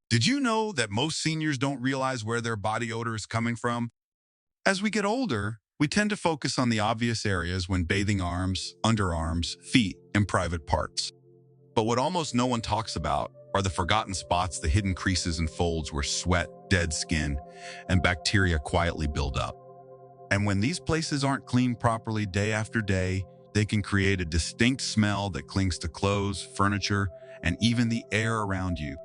Did you know that most seniors don't realize where their body odor is coming from? As we get older, we tend to focus on the obvious areas when bathing arms, underarms, feet, and private parts. But what almost no one talks about are the forgotten spots, the hidden creases and folds where sweat, dead skin, and bacteria quietly build up. And when these places aren't cleaned properly day after day, they can create a distinct smell that clings to clothes, furniture, and even the air around you.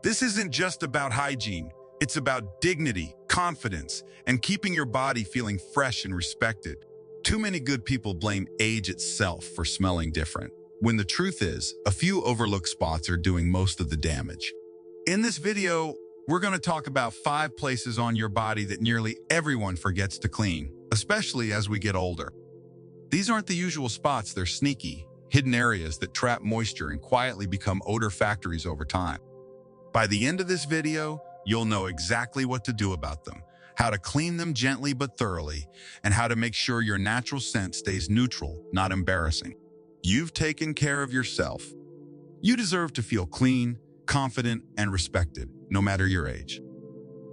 This isn't just about hygiene. It's about dignity, confidence, and keeping your body feeling fresh and respected. Too many good people blame age itself for smelling different, when the truth is, a few overlooked spots are doing most of the damage. In this video, we're going to talk about 5 places on your body that nearly everyone forgets to clean, especially as we get older. These aren't the usual spots, they're sneaky, hidden areas that trap moisture and quietly become odor factories over time. By the end of this video, you'll know exactly what to do about them, how to clean them gently but thoroughly, and how to make sure your natural scent stays neutral, not embarrassing. You've taken care of yourself. You deserve to feel clean, confident, and respected, no matter your age.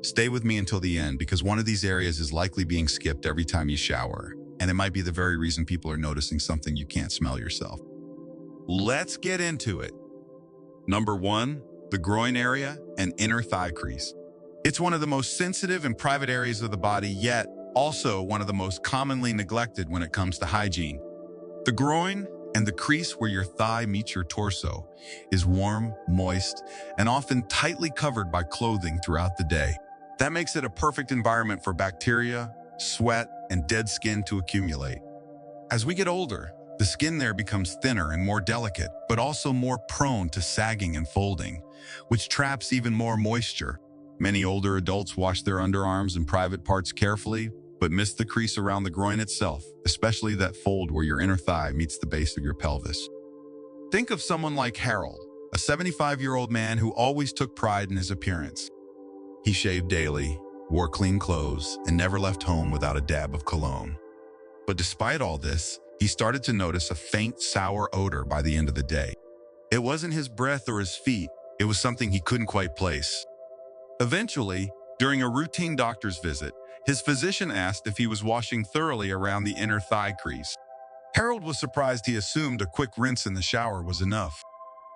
Stay with me until the end because one of these areas is likely being skipped every time you shower, and it might be the very reason people are noticing something you can't smell yourself. Let's get into it. Number 1. The groin area and inner thigh crease. It's one of the most sensitive and private areas of the body, yet also one of the most commonly neglected when it comes to hygiene. The groin and the crease where your thigh meets your torso is warm, moist, and often tightly covered by clothing throughout the day. That makes it a perfect environment for bacteria, sweat, and dead skin to accumulate. As we get older, the skin there becomes thinner and more delicate, but also more prone to sagging and folding, which traps even more moisture. Many older adults wash their underarms and private parts carefully, but miss the crease around the groin itself, especially that fold where your inner thigh meets the base of your pelvis. Think of someone like Harold, a 75-year-old man who always took pride in his appearance. He shaved daily, wore clean clothes, and never left home without a dab of cologne. But despite all this, he started to notice a faint, sour odor by the end of the day. It wasn't his breath or his feet, it was something he couldn't quite place. Eventually, during a routine doctor's visit, his physician asked if he was washing thoroughly around the inner thigh crease. Harold was surprised. He assumed a quick rinse in the shower was enough.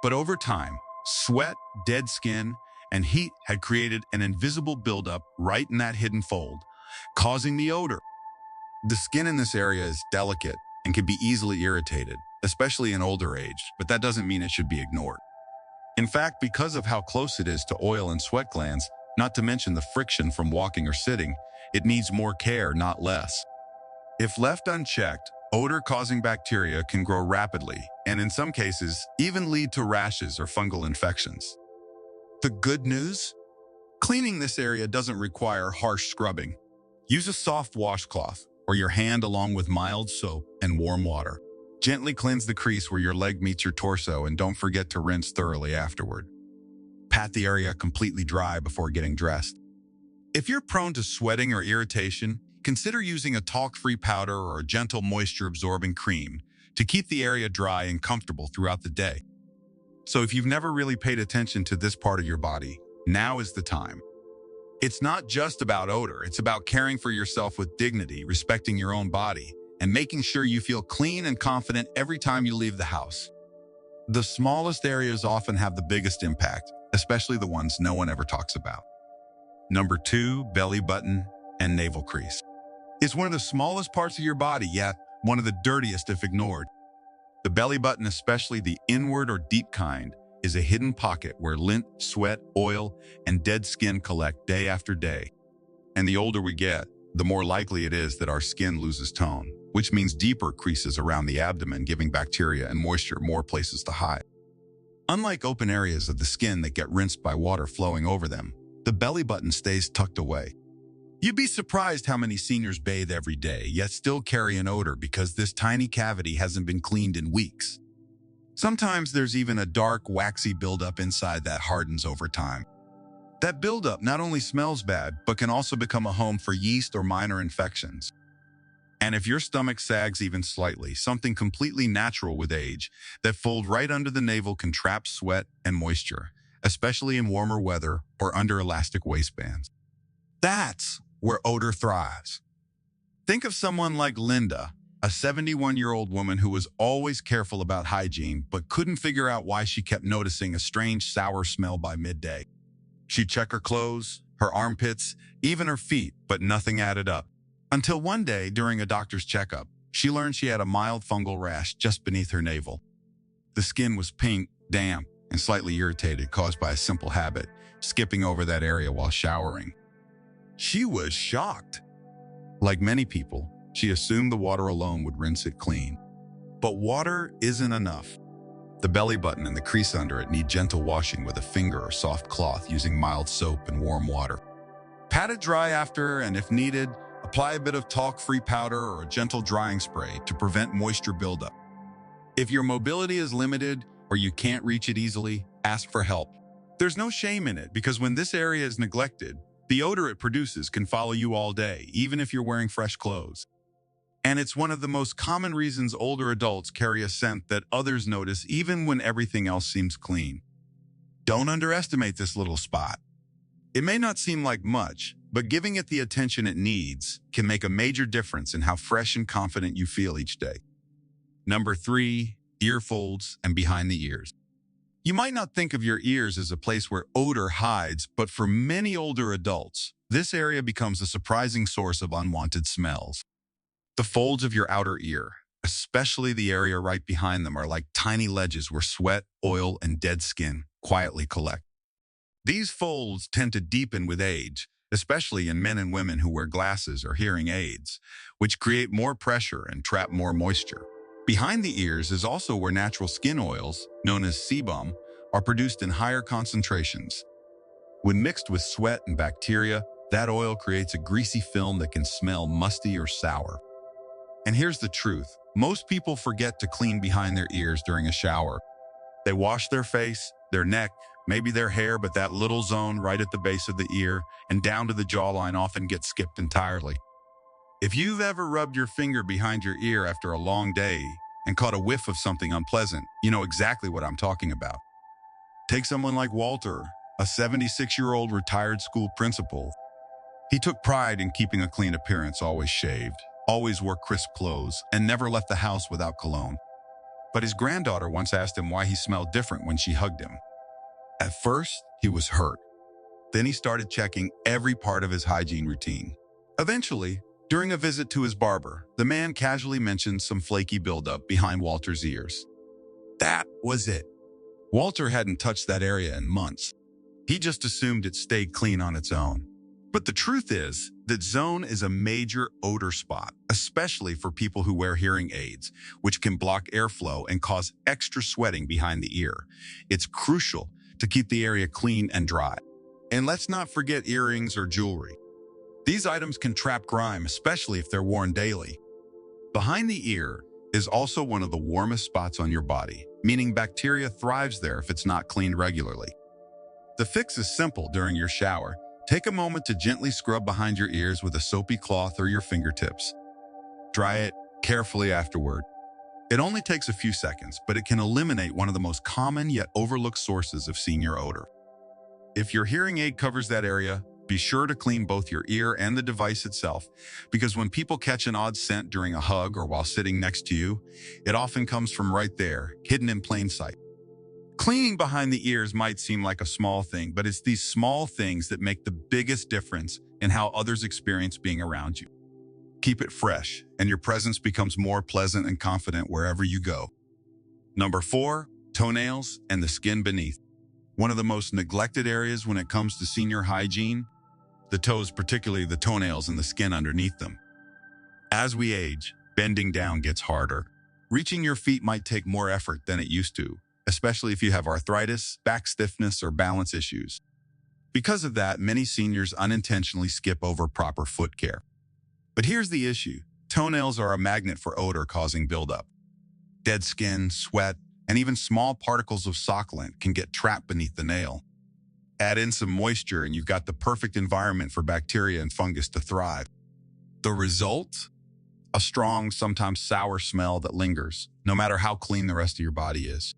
But over time, sweat, dead skin, and heat had created an invisible buildup right in that hidden fold, causing the odor. The skin in this area is delicate and can be easily irritated, especially in older age, but that doesn't mean it should be ignored. In fact, because of how close it is to oil and sweat glands, not to mention the friction from walking or sitting, it needs more care, not less. If left unchecked, odor-causing bacteria can grow rapidly, and in some cases, even lead to rashes or fungal infections. The good news? Cleaning this area doesn't require harsh scrubbing. Use a soft washcloth or your hand along with mild soap and warm water. Gently cleanse the crease where your leg meets your torso and don't forget to rinse thoroughly afterward. Pat the area completely dry before getting dressed. If you're prone to sweating or irritation, consider using a talc-free powder or a gentle moisture-absorbing cream to keep the area dry and comfortable throughout the day. So if you've never really paid attention to this part of your body, now is the time. It's not just about odor, it's about caring for yourself with dignity, respecting your own body, and making sure you feel clean and confident every time you leave the house. The smallest areas often have the biggest impact, especially the ones no one ever talks about. Number 2, belly button and navel crease. It's one of the smallest parts of your body, yet one of the dirtiest if ignored. The belly button, especially the inward or deep kind, is a hidden pocket where lint, sweat, oil, and dead skin collect day after day. And the older we get, the more likely it is that our skin loses tone, which means deeper creases around the abdomen, giving bacteria and moisture more places to hide. Unlike open areas of the skin that get rinsed by water flowing over them, the belly button stays tucked away. You'd be surprised how many seniors bathe every day, yet still carry an odor because this tiny cavity hasn't been cleaned in weeks. Sometimes there's even a dark, waxy buildup inside that hardens over time. That buildup not only smells bad, but can also become a home for yeast or minor infections. And if your stomach sags even slightly, something completely natural with age, that fold right under the navel can trap sweat and moisture, especially in warmer weather or under elastic waistbands. That's where odor thrives. Think of someone like Linda, a 71-year-old woman who was always careful about hygiene but couldn't figure out why she kept noticing a strange sour smell by midday. She'd check her clothes, her armpits, even her feet, but nothing added up. Until one day, during a doctor's checkup, she learned she had a mild fungal rash just beneath her navel. The skin was pink, damp, and slightly irritated, caused by a simple habit, skipping over that area while showering. She was shocked. Like many people, she assumed the water alone would rinse it clean. But water isn't enough. The belly button and the crease under it need gentle washing with a finger or soft cloth using mild soap and warm water. Pat it dry after, and if needed, apply a bit of talc-free powder or a gentle drying spray to prevent moisture buildup. If your mobility is limited or you can't reach it easily, ask for help. There's no shame in it, because when this area is neglected, the odor it produces can follow you all day, even if you're wearing fresh clothes. And it's one of the most common reasons older adults carry a scent that others notice even when everything else seems clean. Don't underestimate this little spot. It may not seem like much, but giving it the attention it needs can make a major difference in how fresh and confident you feel each day. Number 3, ear folds and behind the ears. You might not think of your ears as a place where odor hides, but for many older adults, this area becomes a surprising source of unwanted smells. The folds of your outer ear, especially the area right behind them, are like tiny ledges where sweat, oil, and dead skin quietly collect. These folds tend to deepen with age, especially in men and women who wear glasses or hearing aids, which create more pressure and trap more moisture. Behind the ears is also where natural skin oils, known as sebum, are produced in higher concentrations. When mixed with sweat and bacteria, that oil creates a greasy film that can smell musty or sour. And here's the truth. Most people forget to clean behind their ears during a shower. They wash their face, their neck, maybe their hair, but that little zone right at the base of the ear and down to the jawline often gets skipped entirely. If you've ever rubbed your finger behind your ear after a long day and caught a whiff of something unpleasant, you know exactly what I'm talking about. Take someone like Walter, a 76-year-old retired school principal. He took pride in keeping a clean appearance, always shaved, always wore crisp clothes, and never left the house without cologne. But his granddaughter once asked him why he smelled different when she hugged him. At first, he was hurt. Then he started checking every part of his hygiene routine. Eventually, during a visit to his barber, the man casually mentioned some flaky buildup behind Walter's ears. That was it. Walter hadn't touched that area in months. He just assumed it stayed clean on its own. But the truth is that zone is a major odor spot, especially for people who wear hearing aids, which can block airflow and cause extra sweating behind the ear. It's crucial to keep the area clean and dry. And let's not forget earrings or jewelry. These items can trap grime, especially if they're worn daily. Behind the ear is also one of the warmest spots on your body, meaning bacteria thrives there if it's not cleaned regularly. The fix is simple. During your shower, take a moment to gently scrub behind your ears with a soapy cloth or your fingertips. Dry it carefully afterward. It only takes a few seconds, but it can eliminate one of the most common yet overlooked sources of senior odor. If your hearing aid covers that area, be sure to clean both your ear and the device itself, because when people catch an odd scent during a hug or while sitting next to you, it often comes from right there, hidden in plain sight. Cleaning behind the ears might seem like a small thing, but it's these small things that make the biggest difference in how others experience being around you. Keep it fresh, and your presence becomes more pleasant and confident wherever you go. Number 4, toenails and the skin beneath. One of the most neglected areas when it comes to senior hygiene, the toes, particularly the toenails and the skin underneath them. As we age, bending down gets harder. Reaching your feet might take more effort than it used to, especially if you have arthritis, back stiffness, or balance issues. Because of that, many seniors unintentionally skip over proper foot care. But here's the issue. Toenails are a magnet for odor, causing buildup. Dead skin, sweat, and even small particles of sock lint can get trapped beneath the nail. Add in some moisture and you've got the perfect environment for bacteria and fungus to thrive. The result? A strong, sometimes sour smell that lingers, no matter how clean the rest of your body is.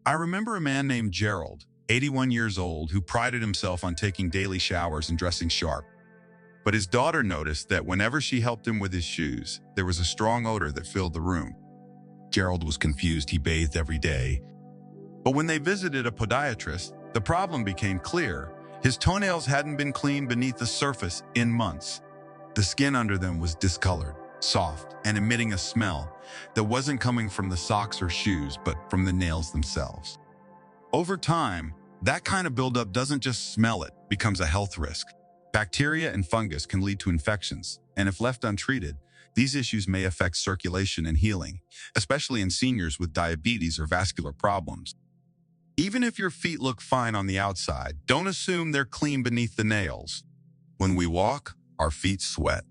I remember a man named Gerald, 81 years old, who prided himself on taking daily showers and dressing sharp. But his daughter noticed that whenever she helped him with his shoes, there was a strong odor that filled the room. Gerald was confused. He bathed every day. But when they visited a podiatrist, the problem became clear. His toenails hadn't been cleaned beneath the surface in months. The skin under them was discolored, soft, and emitting a smell that wasn't coming from the socks or shoes, but from the nails themselves. Over time, that kind of buildup doesn't just smell, it becomes a health risk. Bacteria and fungus can lead to infections, and if left untreated, these issues may affect circulation and healing, especially in seniors with diabetes or vascular problems. Even if your feet look fine on the outside, don't assume they're clean beneath the nails. When we walk, our feet sweat.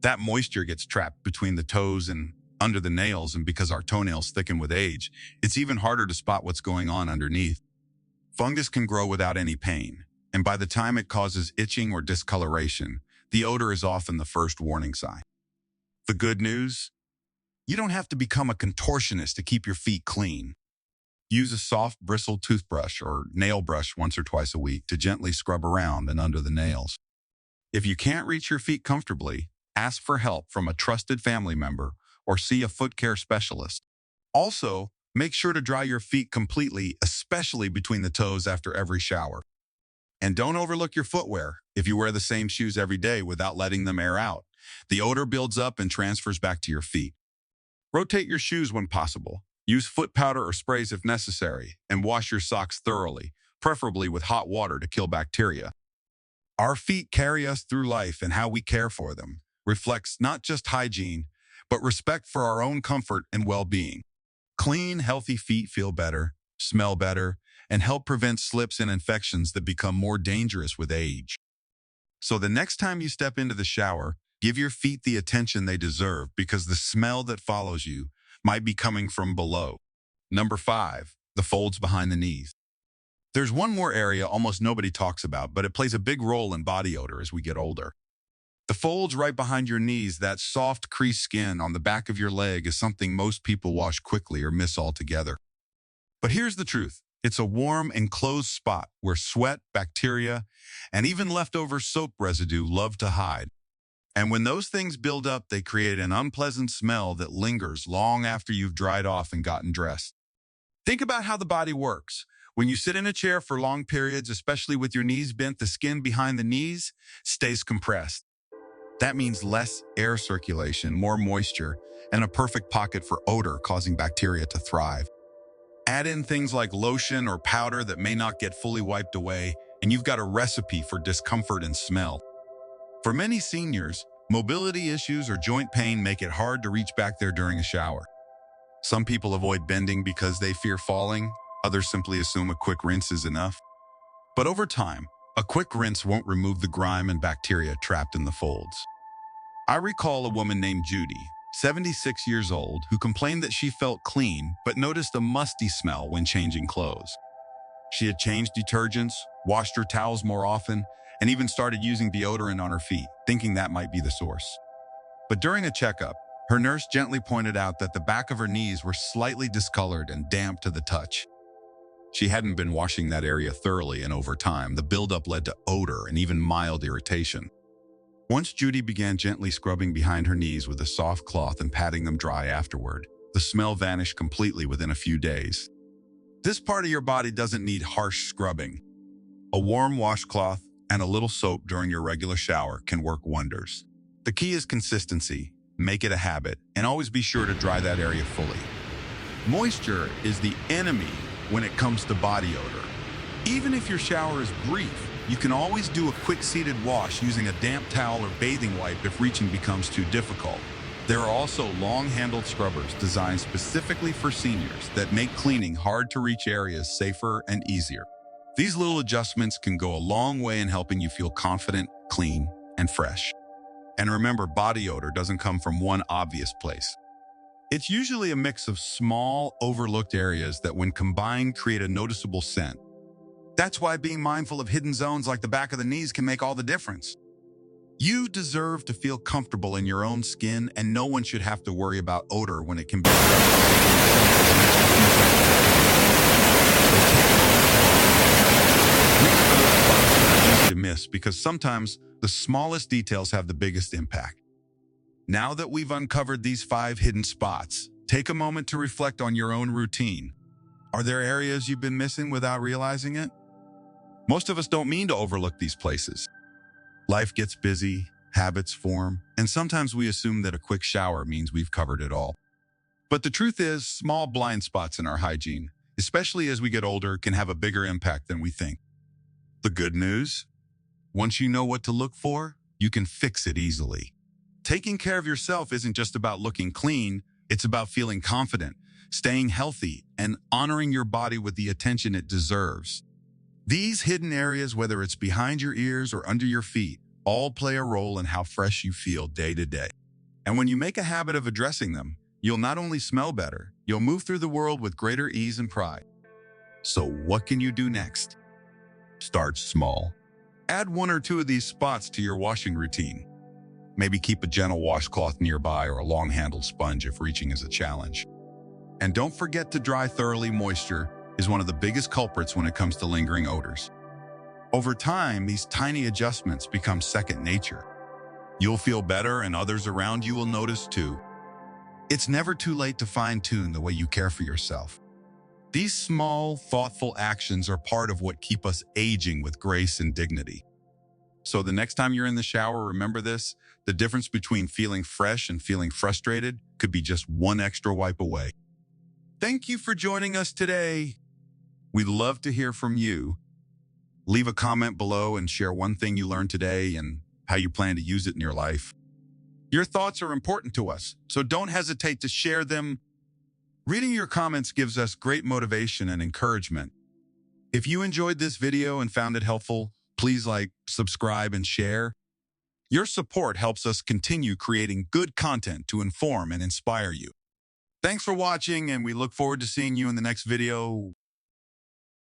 That moisture gets trapped between the toes and under the nails, and because our toenails thicken with age, it's even harder to spot what's going on underneath. Fungus can grow without any pain, and by the time it causes itching or discoloration, the odor is often the first warning sign. The good news? You don't have to become a contortionist to keep your feet clean. Use a soft bristled toothbrush or nail brush once or twice a week to gently scrub around and under the nails. If you can't reach your feet comfortably, ask for help from a trusted family member or see a foot care specialist. Also, make sure to dry your feet completely, especially between the toes after every shower. And don't overlook your footwear. If you wear the same shoes every day without letting them air out, the odor builds up and transfers back to your feet. Rotate your shoes when possible. Use foot powder or sprays if necessary, and wash your socks thoroughly, preferably with hot water to kill bacteria. Our feet carry us through life, and how we care for them reflects not just hygiene, but respect for our own comfort and well-being. Clean, healthy feet feel better, smell better, and help prevent slips and infections that become more dangerous with age. So the next time you step into the shower, give your feet the attention they deserve, because the smell that follows you might be coming from below. Number 5, the folds behind the knees. There's one more area almost nobody talks about, but it plays a big role in body odor as we get older. The folds right behind your knees, that soft creased skin on the back of your leg, is something most people wash quickly or miss altogether. But here's the truth. It's a warm, enclosed spot where sweat, bacteria, and even leftover soap residue love to hide. And when those things build up, they create an unpleasant smell that lingers long after you've dried off and gotten dressed. Think about how the body works. When you sit in a chair for long periods, especially with your knees bent, the skin behind the knees stays compressed. That means less air circulation, more moisture, and a perfect pocket for odor, causing bacteria to thrive. Add in things like lotion or powder that may not get fully wiped away, and you've got a recipe for discomfort and smell. For many seniors, mobility issues or joint pain make it hard to reach back there during a shower. Some people avoid bending because they fear falling. Others simply assume a quick rinse is enough. But over time, a quick rinse won't remove the grime and bacteria trapped in the folds. I recall a woman named Judy, 76 years old, who complained that she felt clean but noticed a musty smell when changing clothes. She had changed detergents, washed her towels more often, and even started using deodorant on her feet, thinking that might be the source. But during a checkup, her nurse gently pointed out that the back of her knees were slightly discolored and damp to the touch. She hadn't been washing that area thoroughly, and over time, the buildup led to odor and even mild irritation. Once Judy began gently scrubbing behind her knees with a soft cloth and patting them dry afterward, the smell vanished completely within a few days. This part of your body doesn't need harsh scrubbing. A warm washcloth and a little soap during your regular shower can work wonders. The key is consistency. Make it a habit, and always be sure to dry that area fully. Moisture is the enemy when it comes to body odor. Even if your shower is brief, you can always do a quick seated wash using a damp towel or bathing wipe if reaching becomes too difficult. There are also long-handled scrubbers designed specifically for seniors that make cleaning hard-to-reach areas safer and easier. These little adjustments can go a long way in helping you feel confident, clean, and fresh. And remember, body odor doesn't come from one obvious place. It's usually a mix of small, overlooked areas that, when combined, create a noticeable scent. That's why being mindful of hidden zones like the back of the knees can make all the difference. You deserve to feel comfortable in your own skin, and no one should have to worry about odor when it can be miss because sometimes the smallest details have the biggest impact. Now that we've uncovered these 5 hidden spots, take a moment to reflect on your own routine. Are there areas you've been missing without realizing it? Most of us don't mean to overlook these places. Life gets busy, habits form, and sometimes we assume that a quick shower means we've covered it all. But the truth is, small blind spots in our hygiene, especially as we get older, can have a bigger impact than we think. The good news? Once you know what to look for, you can fix it easily. Taking care of yourself isn't just about looking clean, it's about feeling confident, staying healthy, and honoring your body with the attention it deserves. These hidden areas, whether it's behind your ears or under your feet, all play a role in how fresh you feel day to day. And when you make a habit of addressing them, you'll not only smell better, you'll move through the world with greater ease and pride. So what can you do next? Start small. Add 1 or 2 of these spots to your washing routine. Maybe keep a gentle washcloth nearby or a long-handled sponge if reaching is a challenge. And don't forget to dry thoroughly. Moisture is one of the biggest culprits when it comes to lingering odors. Over time, these tiny adjustments become second nature. You'll feel better and others around you will notice too. It's never too late to fine-tune the way you care for yourself. These small, thoughtful actions are part of what keep us aging with grace and dignity. So the next time you're in the shower, remember this: the difference between feeling fresh and feeling frustrated could be just 1 extra wipe away. Thank you for joining us today. We'd love to hear from you. Leave a comment below and share one thing you learned today and how you plan to use it in your life. Your thoughts are important to us, so don't hesitate to share them. Reading your comments gives us great motivation and encouragement. If you enjoyed this video and found it helpful, please like, subscribe, and share. Your support helps us continue creating good content to inform and inspire you. Thanks for watching, and we look forward to seeing you in the next video.